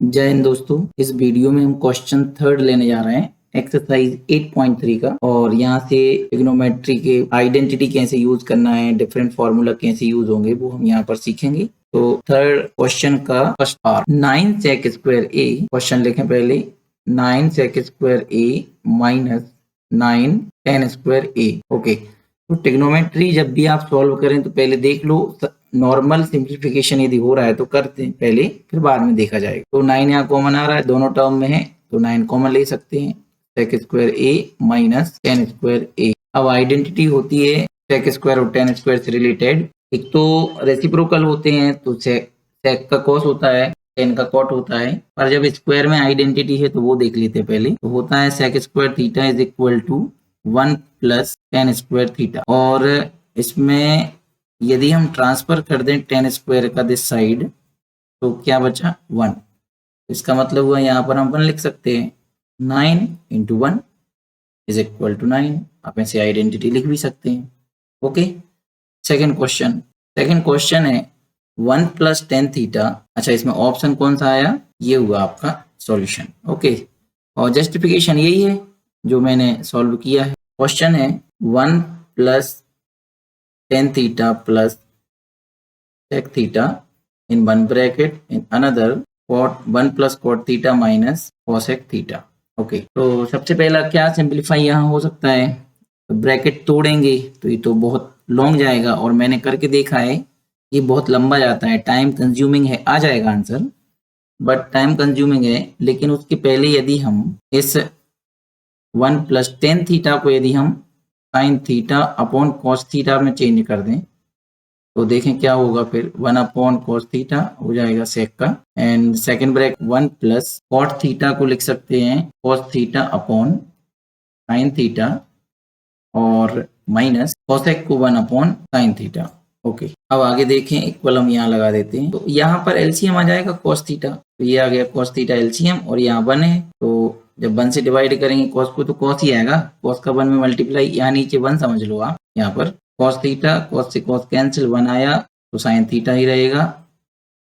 जय हिंद दोस्तों। इस वीडियो में हम क्वेश्चन थर्ड लेने जा रहे हैं एक्सरसाइज 8.3 का, और यहाँ से ट्रिग्नोमेट्री के आइडेंटिटी कैसे यूज करना है, डिफरेंट फॉर्मूला कैसे यूज होंगे वो हम यहाँ पर सीखेंगे। तो थर्ड क्वेश्चन का फर्स्ट पार्ट 9 sec स्क्वायर ए, क्वेश्चन लिखें पहले 9 sec स्क्वायर ए माइनस 9 tan स्क्वायर ए। ओके, तो ट्रिग्नोमेट्री जब भी आप सॉल्व करें तो पहले देख लो नॉर्मल सिंप्लीफिकेशन यदि हो रहा है तो करते हैं पहले, फिर बाद में देखा जाएगा। तो 9 यहाँ कॉमन आ रहा है, दोनों टर्म में है तो 9 कॉमन ले सकते हैं। sec स्क्वायर ए माइनस tan स्क्वायर ए। अब आइडेंटिटी होती है sec स्क्वायर और tan स्क्वायर से रिलेटेड। एक तो रेसिप्रोकल होते हैं तो sec का cos होता है, tan का cot होता है, पर जब स्क्वायर में आइडेंटिटी है तो वो देख लेते हैं पहले। तो होता है sec square theta is equal to 1 plus tan square theta, और इसमें यदि हम ट्रांसफर कर दें tan स्क्वायर का दिस साइड तो क्या बचा 1। इसका मतलब हुआ यहाँ पर हम 1 लिख सकते हैं। 9 इंटू 1 इज इक्वल टू 9। आप ऐसे आइडेंटिटी लिख भी सकते हैं। ओके, सेकेंड क्वेश्चन है 1 प्लस टेन थीटा। अच्छा, इसमें ऑप्शन कौन सा आया, ये हुआ आपका सॉल्यूशन। ओके, और जस्टिफिकेशन यही है जो मैंने सॉल्व किया है। क्वेश्चन है 1 plus tan theta plus sec theta in one bracket, in another cot 1 plus cot theta minus cosec theta। Okay, तो सबसे पहला क्या सिंप्लीफाई यहाँ हो सकता है, तो ब्रैकेट तोड़ेंगे तो ये तो बहुत लॉन्ग जाएगा, और मैंने करके देखा है ये बहुत लंबा जाता है, टाइम कंज्यूमिंग है। आ जाएगा आंसर बट टाइम कंज्यूमिंग है। लेकिन उसके पहले यदि हम इस 1 प्लस टेन थीटा को यदि हम sign theta upon cos theta में चेंज कर दें तो देखें क्या होगा। फिर 1 अपॉन कॉस थीटा हो जाएगा सेक का, and second bracket 1 plus cot theta को लिख सकते हैं cos theta upon sine theta, और माइनस कॉसेक को 1 अपॉन साइन थीटा। ओके, अब आगे देखें, इक्वल हम यहाँ लगा देते हैं तो यहाँ पर एलसीएम आ जाएगा कॉस थीटा, तो ये आ गया कॉस थीटा एलसीएम, और यहाँ 1 है तो जब 1 से डिवाइड करेंगे कॉस को तो कॉस ही आएगा, कॉस का 1 में मल्टीप्लाई, यहाँ नीचे 1 समझ लो आप। यहाँ पर कॉस थीटा, कॉस से कॉस कैंसिल, 1 आया तो साइन थीटा ही रहेगा।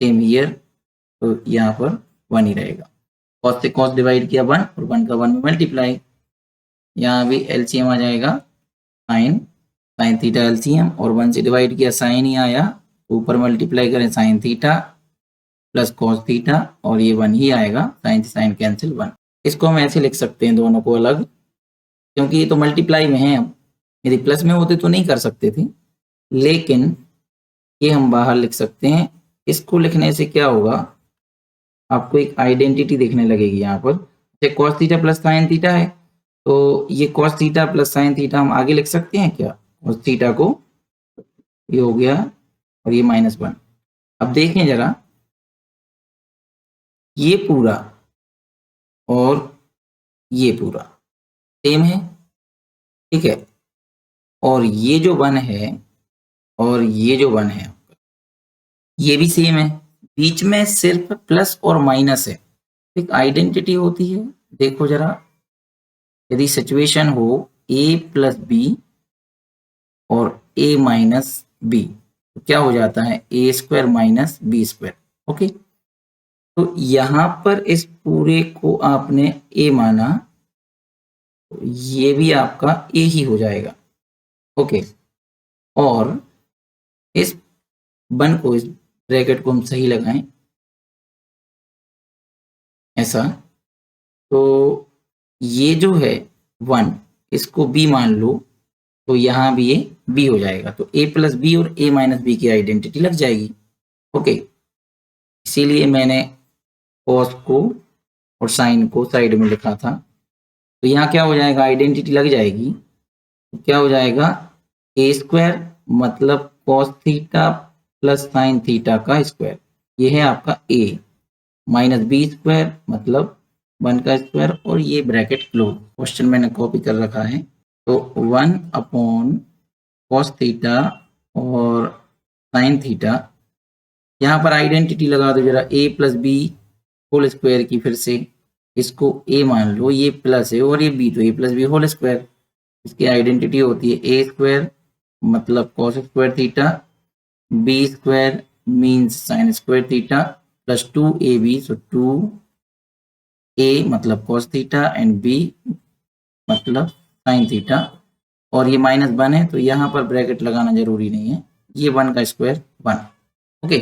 सेम ईयर, तो यहाँ पर 1 ही रहेगा। कॉस से कॉस डिवाइड किया 1 और 1 का 1 में मल्टीप्लाई, यहाँ भी एलसीएम आ जाएगा साइन थीटा एलसीएम, और 1 से डिवाइड किया साइन ही आया, ऊपर मल्टीप्लाई करें sine theta plus cos theta, और ये 1 ही आएगा, साइन से साइन कैंसिल 1। इसको हम ऐसे लिख सकते हैं दोनों को अलग, क्योंकि ये तो मल्टीप्लाई में है। अब यदि प्लस में होते तो नहीं कर सकते थे, लेकिन ये हम बाहर लिख सकते हैं। इसको लिखने से क्या होगा, आपको एक आइडेंटिटी दिखने लगेगी यहाँ पर। Cos theta plus sine theta है तो ये cos theta plus sine theta हम आगे लिख सकते हैं क्या, कॉस थीटा को, ये हो गया और ये -1। अब देखें जरा, ये पूरा और ये पूरा सेम है, ठीक है, और ये जो 1 है और ये जो 1 है ये भी सेम है, बीच में सिर्फ प्लस और माइनस है। एक आइडेंटिटी होती है, देखो जरा, यदि सिचुएशन हो a प्लस बी और a माइनस बी तो क्या हो जाता है, a square minus B square. Okay, तो यहाँ पर इस पूरे को आपने a माना तो ये भी आपका a ही हो जाएगा। ओके, और इस 1 को, इस ब्रैकेट को हम सही लगाएं ऐसा, तो ये जो है 1 इसको b मान लो तो यहाँ भी ये b हो जाएगा, तो a प्लस बी और a माइनस बी की आइडेंटिटी लग जाएगी। ओके, इसीलिए मैंने कॉस को और साइन को साइड में लिखा था। तो यहाँ क्या हो जाएगा, आइडेंटिटी लग जाएगी तो क्या हो जाएगा, a स्क्वायर मतलब cos theta plus sine theta का स्क्वायर, ये है आपका a, माइनस बी स्क्वायर मतलब 1 का स्क्वायर, और ये ब्रैकेट क्लोज। क्वेश्चन मैंने कॉपी कर रखा है, तो 1 अपॉन कॉस थीटा और साइन थीटा, यहाँ पर आइडेंटिटी लगा दो जरा, a plus B whole square की, फिर से इसको a मान लो, ये प्लस है और ये b, तो a plus B whole square, इसकी आइडेंटिटी होती है a स्क्वायर मतलब cos square theta, b square means sine square theta plus 2ab, so 2a मतलब cos थीटा एंड b मतलब sin थीटा, और ये -1 है तो यहाँ पर ब्रैकेट लगाना जरूरी नहीं है, ये 1 का स्क्वायर 1। ओके,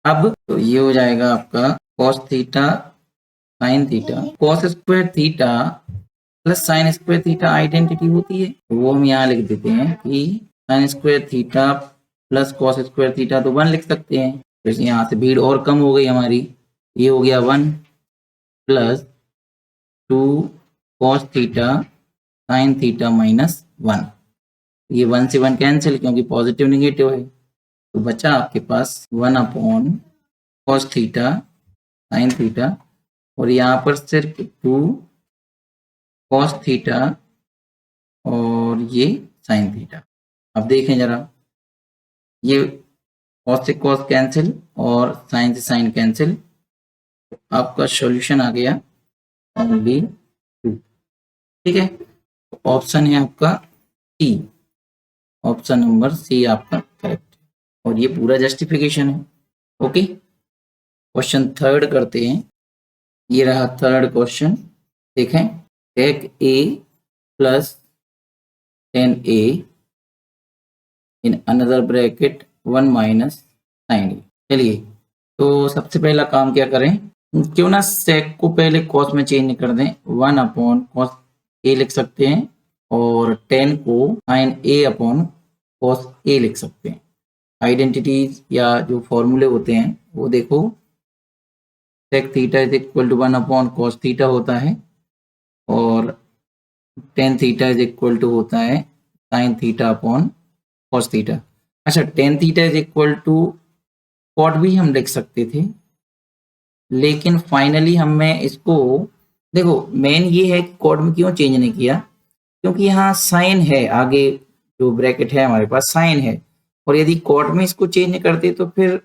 अब तो ये हो जाएगा आपका cos theta sin theta, cos square theta plus sin square theta identity होती है, तो वो हम यहाँ लिख देते हैं कि sin square theta plus cos square theta तो 1 लिख सकते हैं। तो यहाँ से भीड़ और कम हो गई हमारी, ये हो गया 1 plus 2 cos theta sin theta -1, ये 1 से 1 कैंसिल क्योंकि पॉजिटिव निगेटिव है, तो बचा आपके पास 1 upon cos theta sin theta, और यहाँ पर सिर्फ 2 cos थीटा और ये sin थीटा। अब देखें जरा, ये cos से cos कैंसिल और sin से sin कैंसिल, आपका सॉल्यूशन आ गया ओनली 2। ठीक है, ऑप्शन है आपका सी, ऑप्शन नंबर सी आपका करेक्ट, और ये पूरा जस्टिफिकेशन है। ओके, क्वेश्चन थर्ड करते हैं। ये रहा थर्ड क्वेश्चन, देखें, take a plus 10a in another bracket 1 minus sin a। चलिए, तो सबसे पहला काम क्या करें, क्यों ना sec को पहले cos में चेंज कर दें, 1 अपॉन cos a लिख सकते हैं, और 10 को sin a upon cos a लिख सकते हैं। आइडेंटिटीज या जो फॉर्मूले होते हैं वो देखो, sec theta is equal to 1 upon cos theta होता है, और tan theta is equal to होता है sin theta upon cos theta. अच्छा, tan theta is equal to cot भी हम लिख सकते थे, लेकिन फाइनली हमें इसको, देखो मेन ये है कि cot में क्यों चेंज नहीं किया, क्योंकि यहाँ साइन है, आगे जो ब्रैकेट है हमारे पास साइन है, और यदि कॉट में इसको चेंज करते तो फिर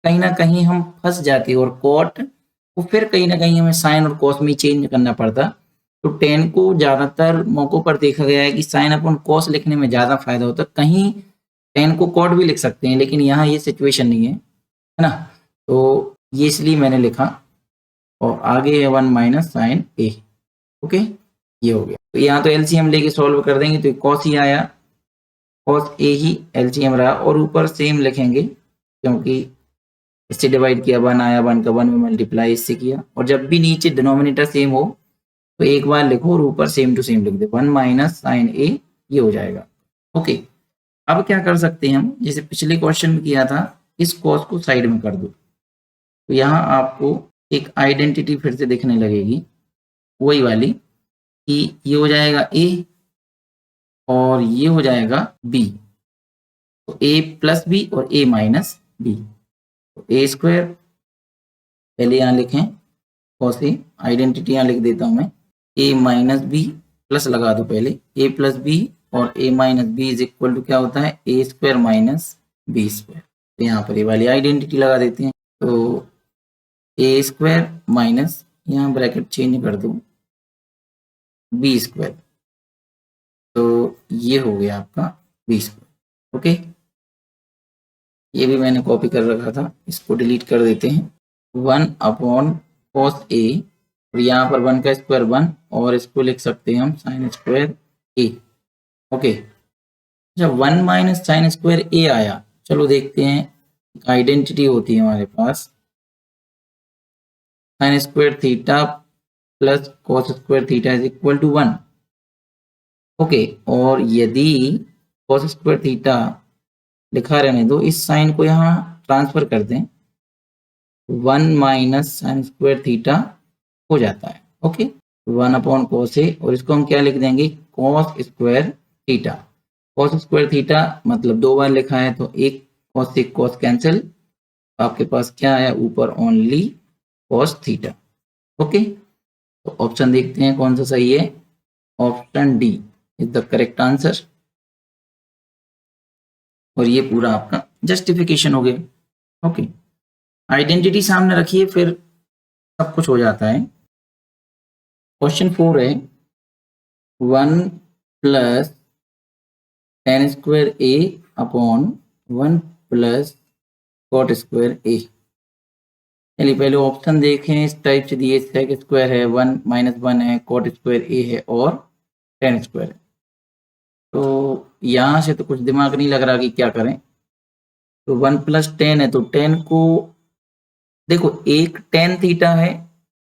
कहीं ना कहीं हम फंस जाते, और कॉट को फिर कहीं ना कहीं हमें साइन और कॉस में चेंज करना पड़ता। तो 10 को ज़्यादातर मौक़ों पर देखा गया है कि साइन अपॉन कॉस लिखने में ज़्यादा फायदा होता है, कहीं 10 को कॉट भी लिख सकते हैं, लेकिन यहाँ ये सिचुएशन नहीं है ना, तो ये इसलिए मैंने लिखा, और आगे है 1 माइनस साइन ए। ओके, ये हो गया, तो यहाँ तो एलसीएम लेके सॉल्व कर देंगे तो कॉस ही आया, कॉस ए ही एलसीएम रहा, और ऊपर सेम लिखेंगे क्योंकि इससे डिवाइड किया 1 आया, 1 का 1 में मल्टीप्लाई इससे किया, और जब भी नीचे डिनोमिनेटर सेम हो तो एक बार लिखो और ऊपर सेम टू सेम लिख दो, 1 माइनस साइन ए, ये हो जाएगा। ओके, अब क्या कर सकते हैं हम, जैसे पिछले क्वेश्चन में किया था, इस कॉस को साइड में कर दो, तो यहाँ आपको एक आइडेंटिटी फिर से दिखने लगेगी, वही वाली, कि ये हो जाएगा a और ये हो जाएगा b, तो a प्लस बी और a माइनस बी, तो a स्क्वायर पहले यहाँ लिखें, cos a, आइडेंटिटी यहाँ लिख देता हूँ मैं, a माइनस बी प्लस लगा दो पहले, a प्लस बी और a minus B is equal to क्या होता है, a square minus B square, तो यहाँ पर ये वाली आइडेंटिटी लगा देते हैं, तो a स्क्वायर माइनस, यहाँ ब्रैकेट चेंज कर दो, बी स्क्वायर, तो ये हो गया आपका बी स्क्वायर। ओके, ये भी मैंने कॉपी कर रखा था, इसको डिलीट कर देते हैं, 1 अपॉन कॉस ए, और यहाँ पर 1 का स्क्वायर 1, और इसको लिख सकते हैं हम साइन स्क्वायर ए। ओके, जब 1 माइनस साइन स्क्वायर ए आया, चलो देखते हैं, आइडेंटिटी होती है हमारे पास sine square theta plus cos square theta is equal to 1। Okay, और यदि कॉस स्क्वायर थीटा लिखा रहने दो, इस साइन को यहाँ ट्रांसफर कर दें, 1 माइनस साइन स्क्वायर थीटा हो जाता है। ओके, 1 अपॉन कॉस ए, और इसको हम क्या लिख देंगे, cos square theta. Cos square theta मतलब 2 बार लिखा है, तो एक कॉस से कॉस कैंसिल, आपके पास क्या है ऊपर, ओनली कॉस थीटा। ओके, तो ऑप्शन देखते हैं कौन सा सही है, option D is the correct answer, और ये पूरा आपका जस्टिफिकेशन हो गया। ओके, आइडेंटिटी सामने रखिए, फिर सब कुछ हो जाता है। क्वेश्चन 4 है, 1 plus tan square A upon 1 plus cot square ए। चलिए पहले ऑप्शन देखें। इस टाइप से दिए, सेक स्क्वायर है, 1 - 1 है, कॉट स्क्वायर ए है और टेन स्क्वायर है। तो यहाँ से तो कुछ दिमाग नहीं लग रहा कि क्या करें। तो 1 + 10 है, तो 10 को देखो, एक टेन थीटा है,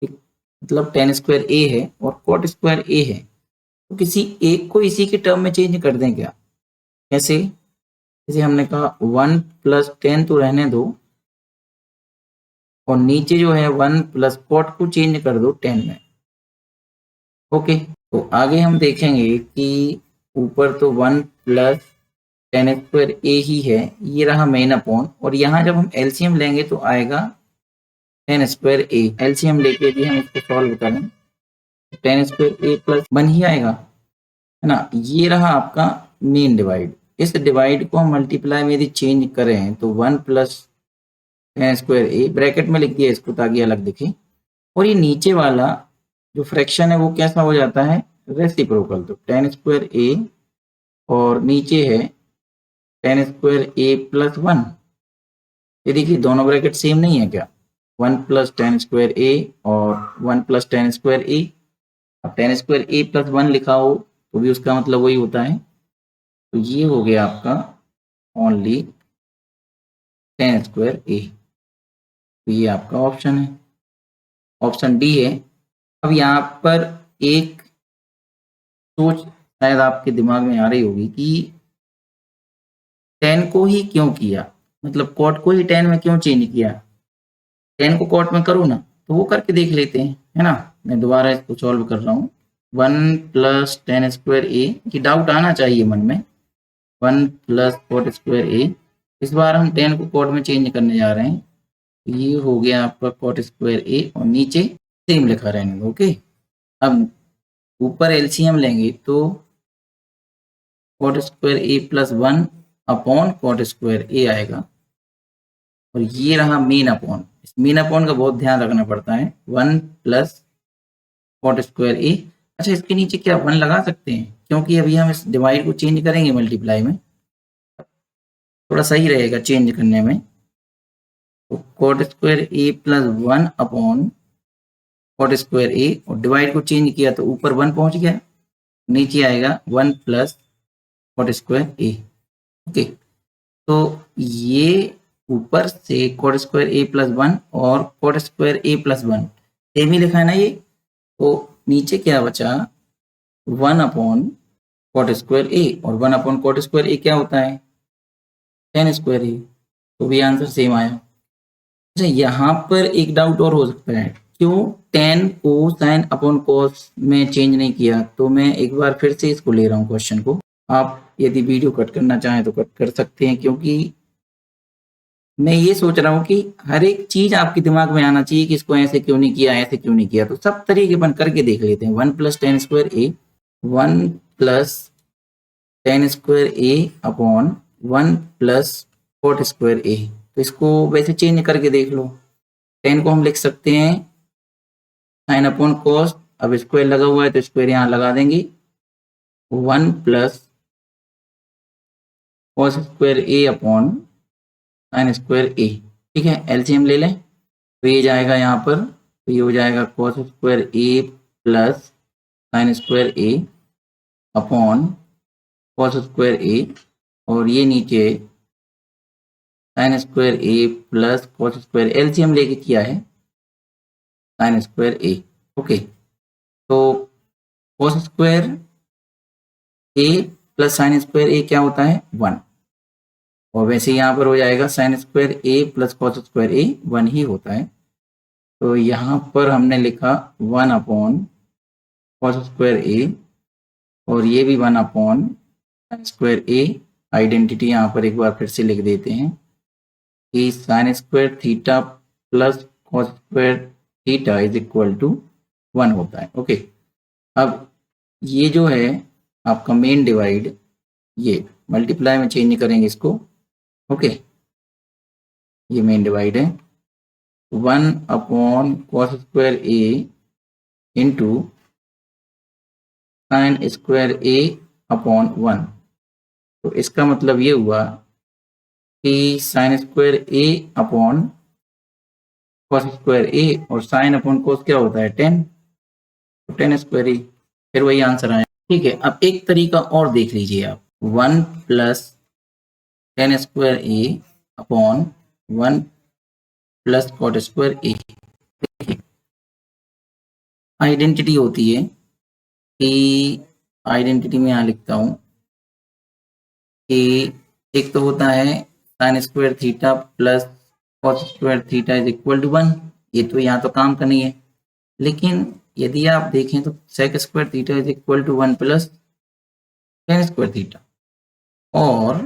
मतलब टेन स्क्वायर ए है और कॉट स्क्वायर ए है, तो किसी एक को इसी के टर्म में चेंज कर दें क्या? कैसे? जैसे हमने कहा 1 + 10 तो रहने दो, और नीचे जो है 1 + कॉट को चेंज कर दो 10 में। ओके, तो आगे हम देखेंगे कि ऊपर तो 1 + टेन स्क्वायर ए ही है, ये रहा मेन अपॉन, और यहाँ जब हम एलसीएम लेंगे तो आएगा टेन स्क्वायर ए। एलसीएम लेके भी हम इसको सॉल्व करें, टेन स्क्वायर ए प्लस 1 ही आएगा, है ना। ये रहा आपका मेन डिवाइड। इस डिवाइड को हम मल्टीप्लाई में यदि चेंज करें तो 1 + टेन स्क्वायर ए, ब्रैकेट में लिख दिया इसको ताकि अलग दिखे, और ये नीचे वाला जो फ्रैक्शन है वो कैसा हो जाता है? रेसिप्रोकल। तो टेन स्क्वायर ए और नीचे है टेन स्क्वायर ए प्लस 1। ये देखिए दोनों ब्रैकेट सेम नहीं है क्या? 1 + टेन स्क्वायर ए और 1 + टेन स्क्वायर ए। अब टेन स्क्वायर ए प्लस 1 लिखा हो तो भी उसका मतलब वही होता है। तो ये हो गया आपका ओनली टेन स्क्वायर ए। तो ये आपका ऑप्शन है, ऑप्शन डी है। अब यहाँ पर एक सोच शायद आपके दिमाग में आ रही होगी कि 10 को ही क्यों किया, मतलब कॉट को ही 10 में क्यों चेंज किया? 10 को कॉट में करूँ ना, तो वो करके देख लेते हैं, है ना। मैं दोबारा इसको सॉल्व कर रहा हूँ। 1 + टेन स्क्वायर ए, ये डाउट आना चाहिए मन में। 1 + कॉट स्क्वायर ए, इस बार हम 10 को कॉट में चेंज करने जा रहे हैं। ये हो गया आपका कॉट स्क्वायर ए, और नीचे सेम लिखा रहने दो। ओके, अब ऊपर एलसीएम लेंगे तो कॉट स्क्वायर ए प्लस 1 अपॉन कॉट स्क्वायर ए आएगा, और ये रहा मेन अपॉन। इस मेन अपॉन का बहुत ध्यान रखना पड़ता है। 1 + कॉट स्क्वायर ए। अच्छा, इसके नीचे क्या 1 लगा सकते हैं? क्योंकि अभी हम इस डिवाइड को चेंज करेंगे मल्टीप्लाई में, थोड़ा सही रहेगा चेंज करने में। तो cot square A plus 1 upon cot square A, और डिवाइड को चेंज किया तो ऊपर 1 पहुंच गया, नीचे आएगा 1 + कॉट स्क्वायर ए। ओके, तो ये ऊपर से कॉट स्क्वायर ए प्लस 1 और कॉट स्क्वायर ए प्लस 1 सेम ही लिखा है ना ये। तो नीचे क्या बचा? 1 अपॉन कॉट स्क्वायर ए, और 1 अपॉन कॉट स्क्वायर ए क्या होता है? टेन स्क्वायर ए। तो भी आंसर सेम आया। अच्छा, यहाँ पर एक डाउट और हो सकता है, क्यों 10 को साइन अपॉन कॉस में चेंज नहीं किया? तो मैं एक बार फिर से इसको ले रहा हूँ क्वेश्चन को। आप यदि वीडियो कट करना चाहें तो कट कर सकते हैं, क्योंकि मैं ये सोच रहा हूँ कि हर एक चीज आपके दिमाग में आना चाहिए कि इसको ऐसे क्यों नहीं किया, ऐसे क्यों नहीं किया। तो सब तरीके अपन करके देख लेते हैं। 1 + ten square A, 1 + ten square A upon 1 + cot square ए। तो इसको वैसे चेंज करके देख लो। 10 को हम लिख सकते हैं साइन अपॉन कॉस, अब स्क्वायर लगा हुआ है तो स्क्वायर यहाँ लगा देंगे। 1 + cos square A upon sine square ए। ठीक है, एलसीएम ले लें तो ये जाएगा यहाँ पर, तो ये हो जाएगा cos square A plus sign square A upon cos square A, और ये नीचे साइन स्क्वायर ए प्लस कॉस स्क्वायर, एलसीएम लेके किया है साइन स्क्वायर ए। ओके, तो कॉस स्क्वायर ए प्लस साइन स्क्वायर ए क्या होता है? 1, और वैसे यहाँ पर हो जाएगा साइन स्क्वायर ए प्लस कॉस स्क्वायर ए 1 ही होता है। तो यहाँ पर हमने लिखा 1 अपॉन कॉस स्क्वायर ए, और ये भी 1 अपॉन साइन स्क्वायर ए। आइडेंटिटी यहाँ पर एक बार फिर से लिख देते हैं कि sine square theta plus cos square theta is equal to 1 होता है। ओके, अब ये जो है आपका मेन डिवाइड, ये मल्टीप्लाई में चेंज करेंगे इसको। ओके, ये मेन डिवाइड है। 1 upon cos square A into sine square A upon 1। तो इसका मतलब ये हुआ कि sine square A upon cos square A और साइन अपॉन कॉस क्या होता है 10, तो 10 स्क्वायर ए, फिर वही आंसर आया। ठीक है, अब एक तरीका और देख लीजिए आप, 1 plus 10 square A upon 1 plus cot square A. Identity होती है कि आइडेंटिटी में यहाँ लिखता हूँ कि एक तो होता है sine square theta plus cos square theta is equal to 1, ये तो यहाँ तो काम का नहीं है। लेकिन यदि आप देखें तो sec square theta is equal to 1 plus tan square theta और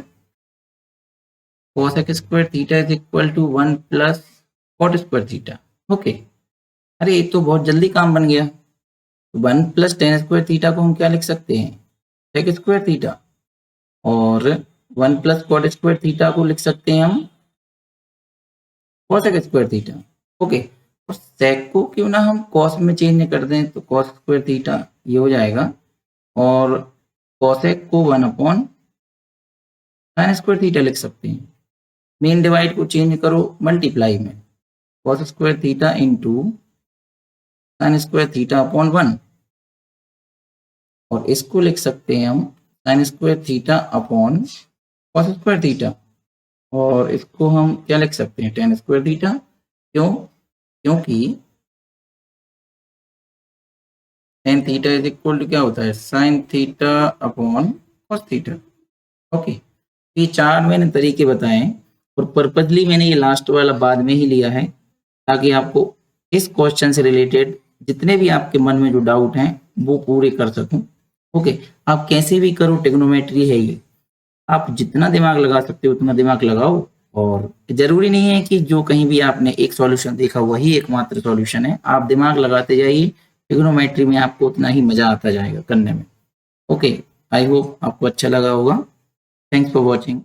cosec square theta is equal to 1 plus cot square theta. Okay, अरे ये तो बहुत जल्दी काम बन गया। 1 प्लस टेन स्क्वायर थीटा को हम क्या लिख सकते हैं, सेक स्क्वायर थीटा, और 1 प्लस कॉट स्क्वायर थीटा को लिख सकते हैं हम कॉसेक स्क्वायर थीटा। ओके, और सेक को क्यों ना हम कॉस में चेंज कर दें, तो कॉस स्क्वायर थीटा ये हो जाएगा, और कॉसेक को 1 अपॉन साइन स्क्वायर थीटा लिख सकते हैं। मेन डिवाइड को चेंज करो मल्टीप्लाई में, cos square theta into sine square theta upon 1, और इसको लिख सकते हैं हम sign square theta upon cos square theta, और इसको हम क्या लिख सकते हैं, टेन स्क्वायर थीटा। क्यों, क्योंकि tan theta is equal to क्या होता है, sine theta upon cos theta. Okay, ये 4 मैंने तरीके बताए और पर्पजली मैंने ये लास्ट वाला बाद में ही लिया है ताकि आपको इस क्वेश्चन से रिलेटेड जितने भी आपके मन में जो डाउट हैं वो पूरे कर सकूं। ओके, आप कैसे भी करो, ट्रिग्नोमेट्री है ये, आप जितना दिमाग लगा सकते हो उतना दिमाग लगाओ, और जरूरी नहीं है कि जो कहीं भी आपने एक सॉल्यूशन देखा वही एकमात्र सॉल्यूशन है, आप दिमाग लगाते जाइए, ट्रिग्नोमेट्री में आपको उतना ही मजा आता जाएगा करने में। ओके, आई होप आपको अच्छा लगा होगा। Thanks for watching.